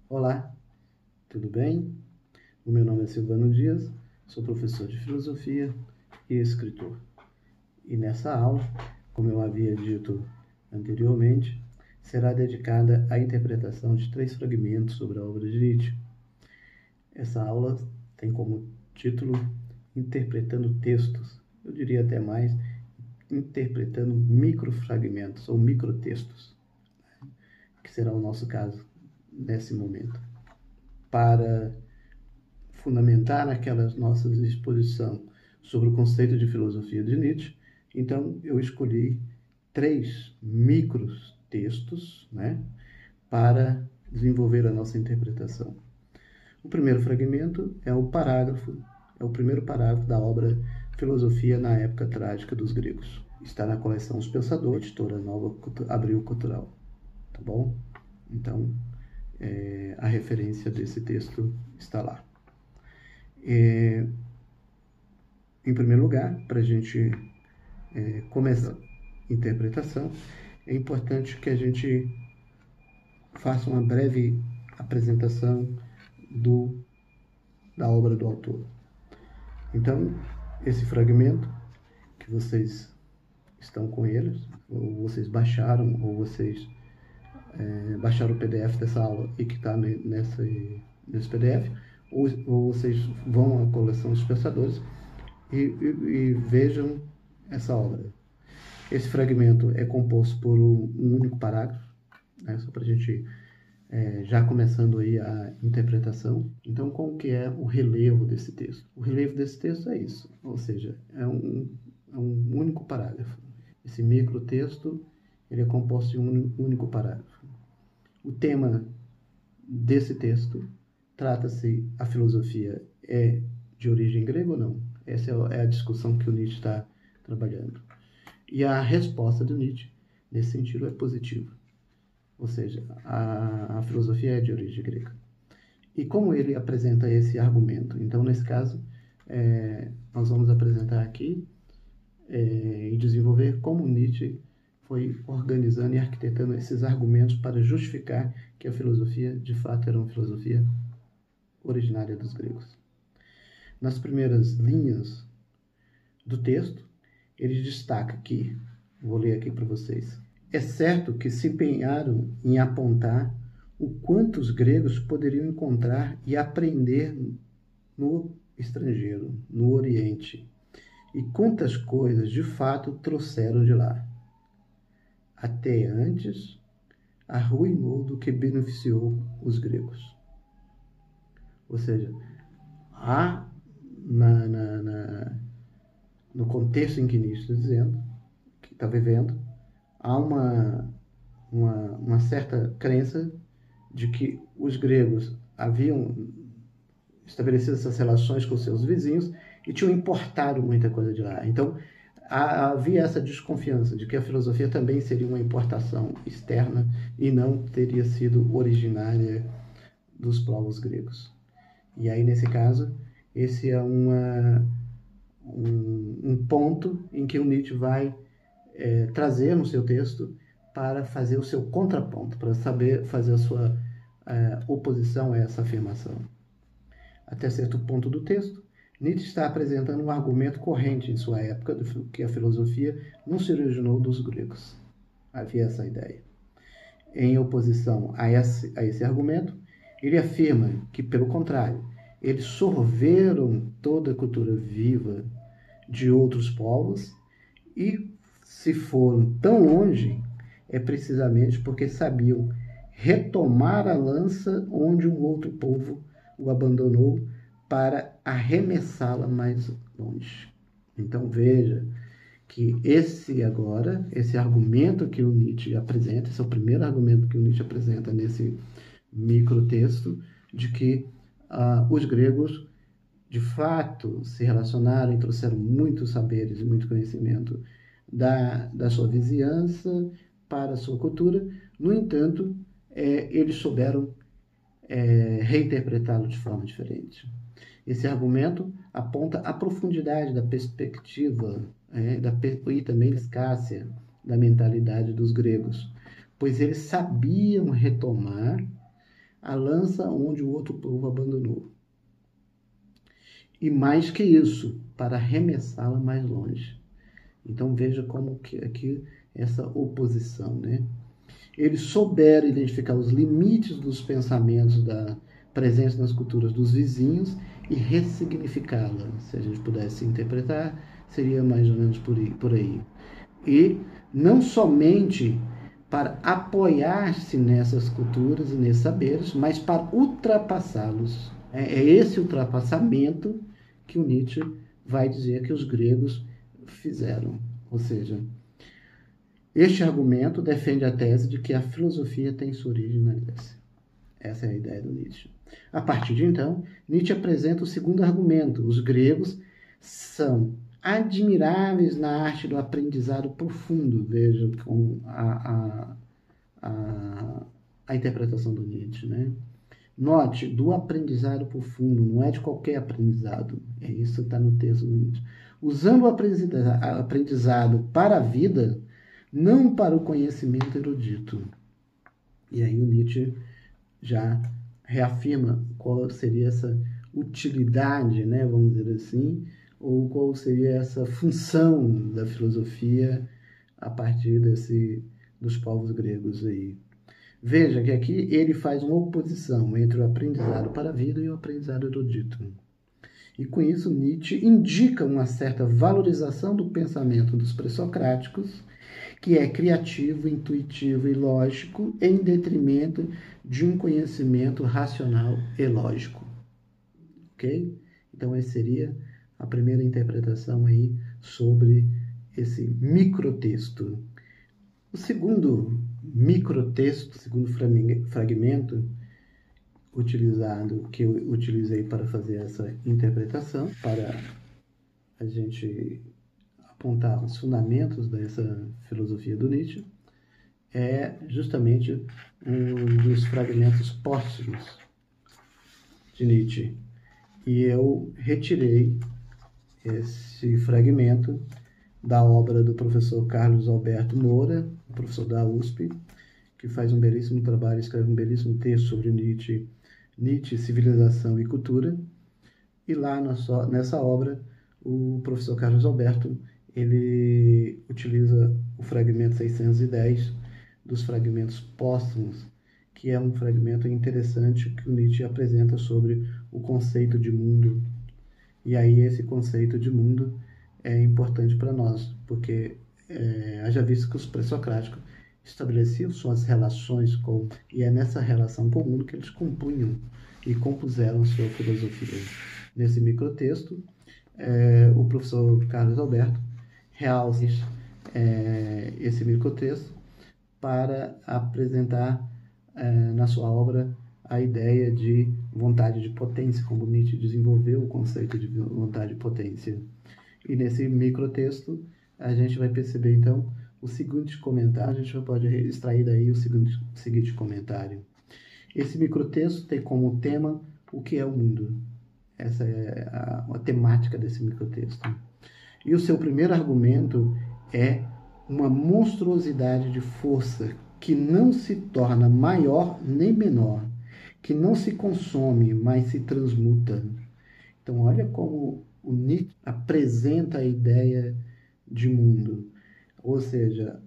Olá, tudo bem? O meu nome é Silvano Dias, sou professor de filosofia e escritor. E nessa aula, como eu havia dito anteriormente, será dedicada à interpretação de 3 fragmentos sobre a obra de Nietzsche. Essa aula tem como título Interpretando Textos, eu diria até mais, interpretando microfragmentos ou microtextos, que será o nosso caso nesse momento. Para fundamentar naquela nossa exposição sobre o conceito de filosofia de Nietzsche, então eu escolhi 3 micros textos, para desenvolver a nossa interpretação. O primeiro fragmento é o primeiro parágrafo da obra Filosofia na Época Trágica dos Gregos. Está na coleção Os Pensadores, editora Nova Abril Cultural. Tá bom? Então, a referência desse texto está lá. Em primeiro lugar, para a gente começar a interpretação, é importante que a gente faça uma breve apresentação da obra do autor. Então, esse fragmento que vocês estão com eles, ou vocês baixaram, ou vocês baixaram o PDF dessa aula e que está nesse PDF, ou vocês vão à coleção dos pensadores e vejam essa obra. Esse fragmento é composto por um único parágrafo, só para a gente já começando aí a interpretação. Então, qual que é o relevo desse texto? O relevo desse texto é isso, ou seja, é um único parágrafo. Esse microtexto ele é composto de um único parágrafo. O tema desse texto trata-se: a filosofia é de origem grega ou não? Essa é a discussão que o Nietzsche está trabalhando. E a resposta do Nietzsche, nesse sentido, é positiva. Ou seja, a filosofia é de origem grega. E como ele apresenta esse argumento? Então, nesse caso, nós vamos apresentar aqui e desenvolver como Nietzsche foi organizando e arquitetando esses argumentos para justificar que a filosofia, de fato, era uma filosofia originária dos gregos. Nas primeiras linhas do texto, ele destaca que, vou ler aqui para vocês: é certo que se empenharam em apontar o quanto os gregos poderiam encontrar e aprender no estrangeiro, no Oriente, e quantas coisas de fato trouxeram de lá. Até antes, arruinou do que beneficiou os gregos. Ou seja, há no contexto em que Nietzsche está dizendo, que está vivendo, há uma certa crença de que os gregos haviam estabelecido essas relações com seus vizinhos e tinham importado muita coisa de lá. Então, havia essa desconfiança de que a filosofia também seria uma importação externa e não teria sido originária dos povos gregos. E aí, nesse caso, esse é um ponto em que o Nietzsche vai trazer no seu texto para fazer o seu contraponto, para saber fazer a sua oposição a essa afirmação. Até certo ponto do texto, Nietzsche está apresentando um argumento corrente em sua época que a filosofia não se originou dos gregos. Havia essa ideia. Em oposição a esse argumento, ele afirma que, pelo contrário, eles sorveram toda a cultura viva de outros povos e, se foram tão longe, é precisamente porque sabiam retomar a lança onde um outro povo o abandonou para arremessá-la mais longe. Então veja que esse argumento que o Nietzsche apresenta, esse é o primeiro argumento que o Nietzsche apresenta nesse microtexto, de que os gregos de fato se relacionaram e trouxeram muitos saberes e muito conhecimento da sua vizinhança para a sua cultura. No entanto, eles souberam reinterpretá-lo de forma diferente. Esse argumento aponta a profundidade da perspectiva e também a escássia da mentalidade dos gregos, pois eles sabiam retomar a lança onde o outro povo abandonou. E mais que isso, para arremessá-la mais longe. Então veja como que aqui essa oposição, né? Eles souberam identificar os limites dos pensamentos presentes nas culturas dos vizinhos e ressignificá-la. Se a gente pudesse interpretar, seria mais ou menos por aí. E não somente para apoiar-se nessas culturas e nesses saberes, mas para ultrapassá-los. É esse ultrapassamento que o Nietzsche vai dizer que os gregos fizeram. Ou seja, este argumento defende a tese de que a filosofia tem sua origem na Grécia. Essa é a ideia do Nietzsche. A partir de então, Nietzsche apresenta o segundo argumento. Os gregos são admiráveis na arte do aprendizado profundo. Veja com a interpretação do Nietzsche, né? Note, do aprendizado profundo, não é de qualquer aprendizado. É isso que está no texto do Nietzsche. Usando o aprendizado para a vida, não para o conhecimento erudito. E aí o Nietzsche já reafirma qual seria essa utilidade, né, vamos dizer assim, ou qual seria essa função da filosofia a partir dos povos gregos aí. Veja que aqui ele faz uma oposição entre o aprendizado para a vida e o aprendizado erudito. E com isso Nietzsche indica uma certa valorização do pensamento dos pré-socráticos, que é criativo, intuitivo e lógico, em detrimento de um conhecimento racional e lógico. Ok? Então essa seria a primeira interpretação aí sobre esse microtexto. O segundo microtexto, o segundo fragmento que eu utilizei para fazer essa interpretação, para a gente apontar os fundamentos dessa filosofia do Nietzsche, é justamente um dos fragmentos póstumos de Nietzsche. E eu retirei esse fragmento da obra do professor Carlos Alberto Moura, professor da USP, que faz um belíssimo trabalho, escreve um belíssimo texto sobre Nietzsche, Civilização e Cultura. E lá nessa obra, o professor Carlos Alberto, ele utiliza o fragmento 610 dos fragmentos póstumos, que é um fragmento interessante que o Nietzsche apresenta sobre o conceito de mundo. E aí esse conceito de mundo é importante para nós, porque haja visto que os pré-socráticos estabeleciam suas relações e é nessa relação com o mundo que eles compunham e compuseram sua filosofia. Nesse microtexto, o professor Carlos Alberto realça esse microtexto para apresentar na sua obra a ideia de vontade de potência, como Nietzsche desenvolveu o conceito de vontade de potência. E nesse microtexto a gente vai perceber então o seguinte comentário, a gente pode extrair daí o seguinte comentário. Esse microtexto tem como tema o que é o mundo. Essa é a temática desse microtexto. E o seu primeiro argumento é uma monstruosidade de força que não se torna maior nem menor, que não se consome, mas se transmuta. Então, olha como o Nietzsche apresenta a ideia de mundo. Ou seja,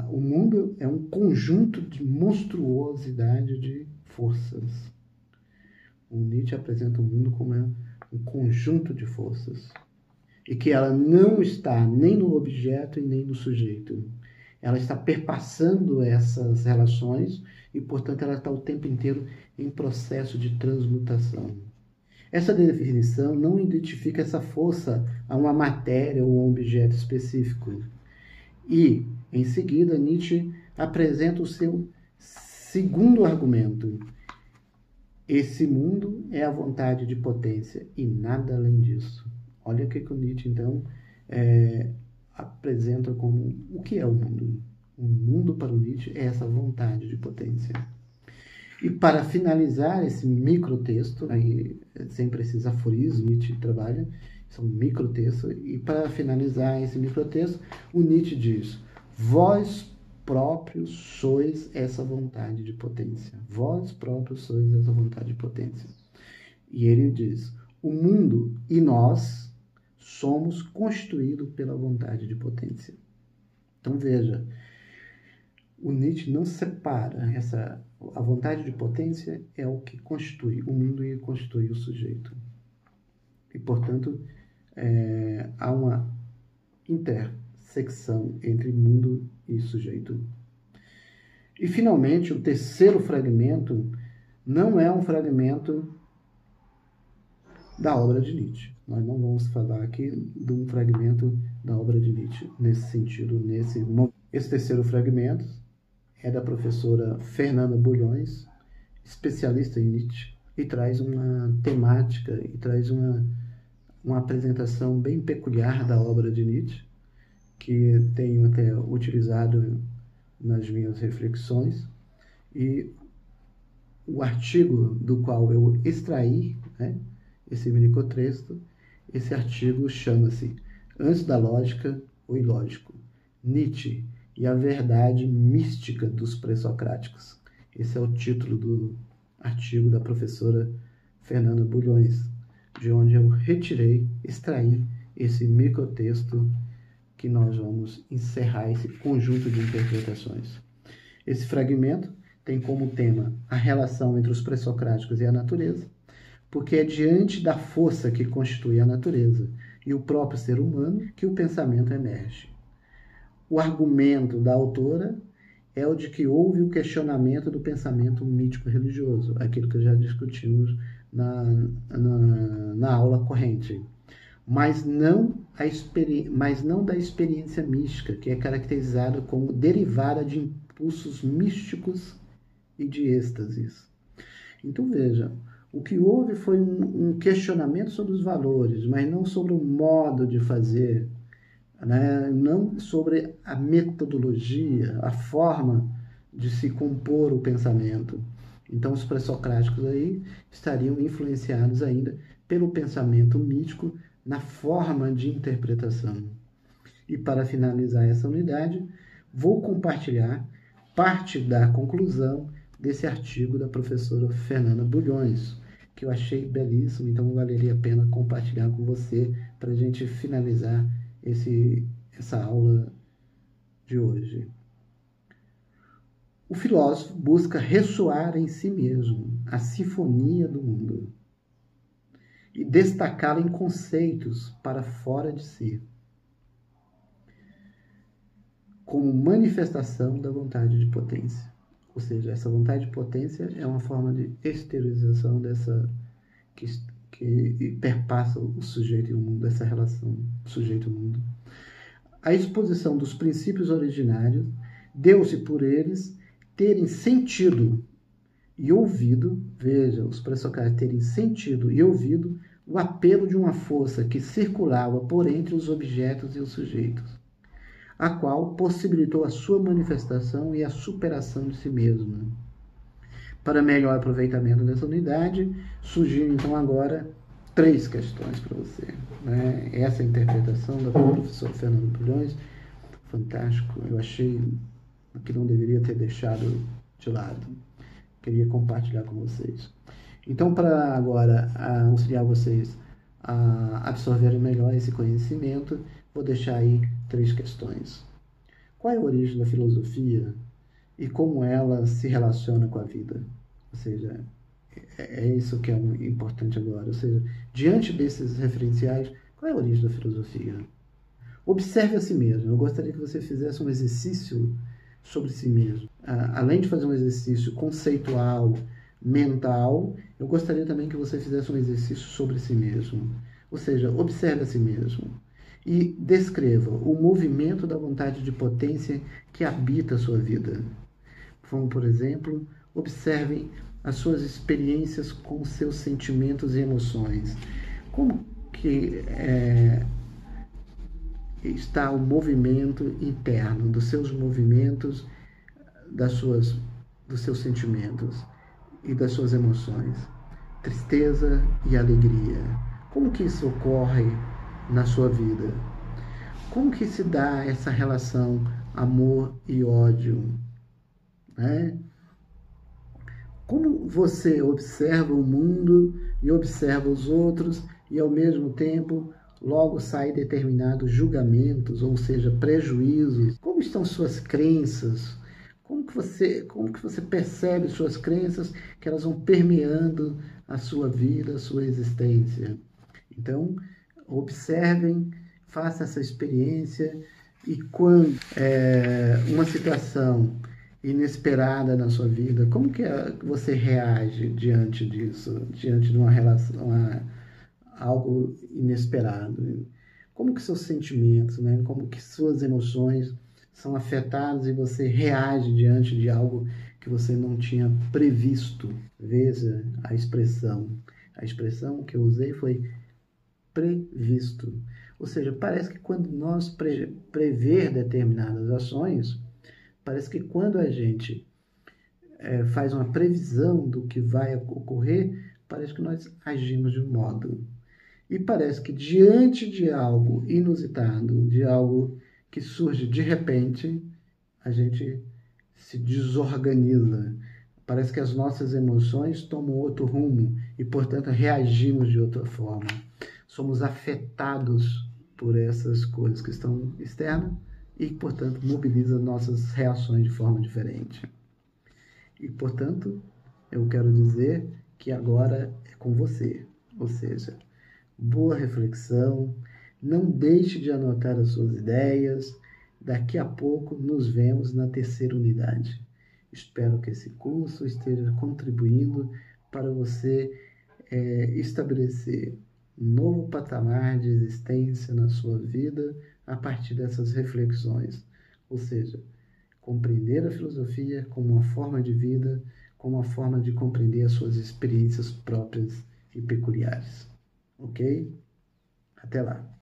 o mundo é um conjunto de monstruosidade de forças. O Nietzsche apresenta o mundo como um conjunto de forças. E que ela não está nem no objeto e nem no sujeito. Ela está perpassando essas relações e, portanto, ela está o tempo inteiro em processo de transmutação. Essa definição não identifica essa força a uma matéria ou a um objeto específico. E, em seguida, Nietzsche apresenta o seu segundo argumento. Esse mundo é a vontade de potência e nada além disso. Olha o que o Nietzsche, então, apresenta como o que é o mundo. O mundo para o Nietzsche é essa vontade de potência. E para finalizar esse microtexto, aí sempre esses aforismos Nietzsche trabalha, são microtextos, e para finalizar esse microtexto, o Nietzsche diz: vós próprios sois essa vontade de potência. Vós próprios sois essa vontade de potência. E ele diz, o mundo e nós somos constituídos pela vontade de potência. Então veja, o Nietzsche não separa a vontade de potência é o que constitui o mundo e constitui o sujeito. E, portanto, há uma intersecção entre mundo e sujeito. E, finalmente, o terceiro fragmento não é um fragmento da obra de Nietzsche. Nós não vamos falar aqui de um fragmento da obra de Nietzsche nesse sentido, nesse momento. Esse terceiro fragmento é da professora Fernanda Bulhões, especialista em Nietzsche, e traz uma temática, e traz uma apresentação bem peculiar da obra de Nietzsche, que tenho até utilizado nas minhas reflexões, e o artigo do qual eu extraí, esse microtexto, esse artigo chama-se Antes da Lógica, o Ilógico, Nietzsche e a Verdade Mística dos Pré-Socráticos. Esse é o título do artigo da professora Fernanda Bulhões, de onde eu extraí esse microtexto que nós vamos encerrar esse conjunto de interpretações. Esse fragmento tem como tema a relação entre os pré-socráticos e a natureza, porque é diante da força que constitui a natureza e o próprio ser humano que o pensamento emerge. O argumento da autora é o de que houve o questionamento do pensamento mítico-religioso, aquilo que já discutimos na aula corrente, mas não da experiência mística, que é caracterizada como derivada de impulsos místicos e de êxtases. Então veja, o que houve foi um questionamento sobre os valores, mas não sobre o modo de fazer, não sobre a metodologia, a forma de se compor o pensamento. Então os pré-socráticos aí estariam influenciados ainda pelo pensamento mítico na forma de interpretação. E para finalizar essa unidade, vou compartilhar parte da conclusão desse artigo da professora Fernanda Bulhões, que eu achei belíssimo, então valeria a pena compartilhar com você para a gente finalizar essa aula de hoje. O filósofo busca ressoar em si mesmo a sinfonia do mundo e destacá-la em conceitos para fora de si, como manifestação da vontade de potência. Ou seja, essa vontade de potência é uma forma de exteriorização que perpassa o sujeito e o mundo, essa relação sujeito-mundo. A exposição dos princípios originários deu-se por eles terem sentido e ouvido, veja, os pré-socráticos terem sentido e ouvido o apelo de uma força que circulava por entre os objetos e os sujeitos, a qual possibilitou a sua manifestação e a superação de si mesma. Para melhor aproveitamento dessa unidade, surgiram então agora 3 questões para você. Essa interpretação da professora Fernanda Bulhões, fantástico, eu achei que não deveria ter deixado de lado. Queria compartilhar com vocês. Então, para agora auxiliar vocês a absorverem melhor esse conhecimento, vou deixar aí 3 questões. Qual é a origem da filosofia e como ela se relaciona com a vida? Ou seja, é isso que é importante agora. Ou seja, diante desses referenciais, qual é a origem da filosofia? Observe a si mesmo. Eu gostaria que você fizesse um exercício sobre si mesmo. Além de fazer um exercício conceitual, mental, eu gostaria também que você fizesse um exercício sobre si mesmo. Ou seja, observe a si mesmo e descreva o movimento da vontade de potência que habita a sua vida. Como, por exemplo, observem as suas experiências com seus sentimentos e emoções. Como que está o movimento interno dos seus movimentos, dos seus sentimentos e das suas emoções, tristeza e alegria. Como que isso ocorre na sua vida? Como que se dá essa relação amor e ódio, né? Como você observa o mundo e observa os outros e, ao mesmo tempo, logo saem determinados julgamentos, ou seja, prejuízos? Como estão suas crenças? Como que você percebe suas crenças, que elas vão permeando a sua vida, a sua existência? Então, observem, façam essa experiência e quando uma situação inesperada na sua vida, como que você reage diante disso, diante de uma relação, algo inesperado? Como que seus sentimentos, né? Como que suas emoções são afetadas e você reage diante de algo que você não tinha previsto? Veja a expressão. A expressão que eu usei foi previsto. Ou seja, parece que quando nós prever determinadas ações, parece que quando a gente faz uma previsão do que vai ocorrer, parece que nós agimos de um modo. E parece que diante de algo inusitado, de algo que surge de repente, a gente se desorganiza. Parece que as nossas emoções tomam outro rumo e, portanto, reagimos de outra forma. Somos afetados por essas coisas que estão externas e, portanto, mobilizam nossas reações de forma diferente. E, portanto, eu quero dizer que agora é com você. Ou seja, boa reflexão, não deixe de anotar as suas ideias. Daqui a pouco nos vemos na terceira unidade. Espero que esse curso esteja contribuindo para você estabelecer um novo patamar de existência na sua vida a partir dessas reflexões. Ou seja, compreender a filosofia como uma forma de vida, como uma forma de compreender as suas experiências próprias e peculiares. Ok? Até lá!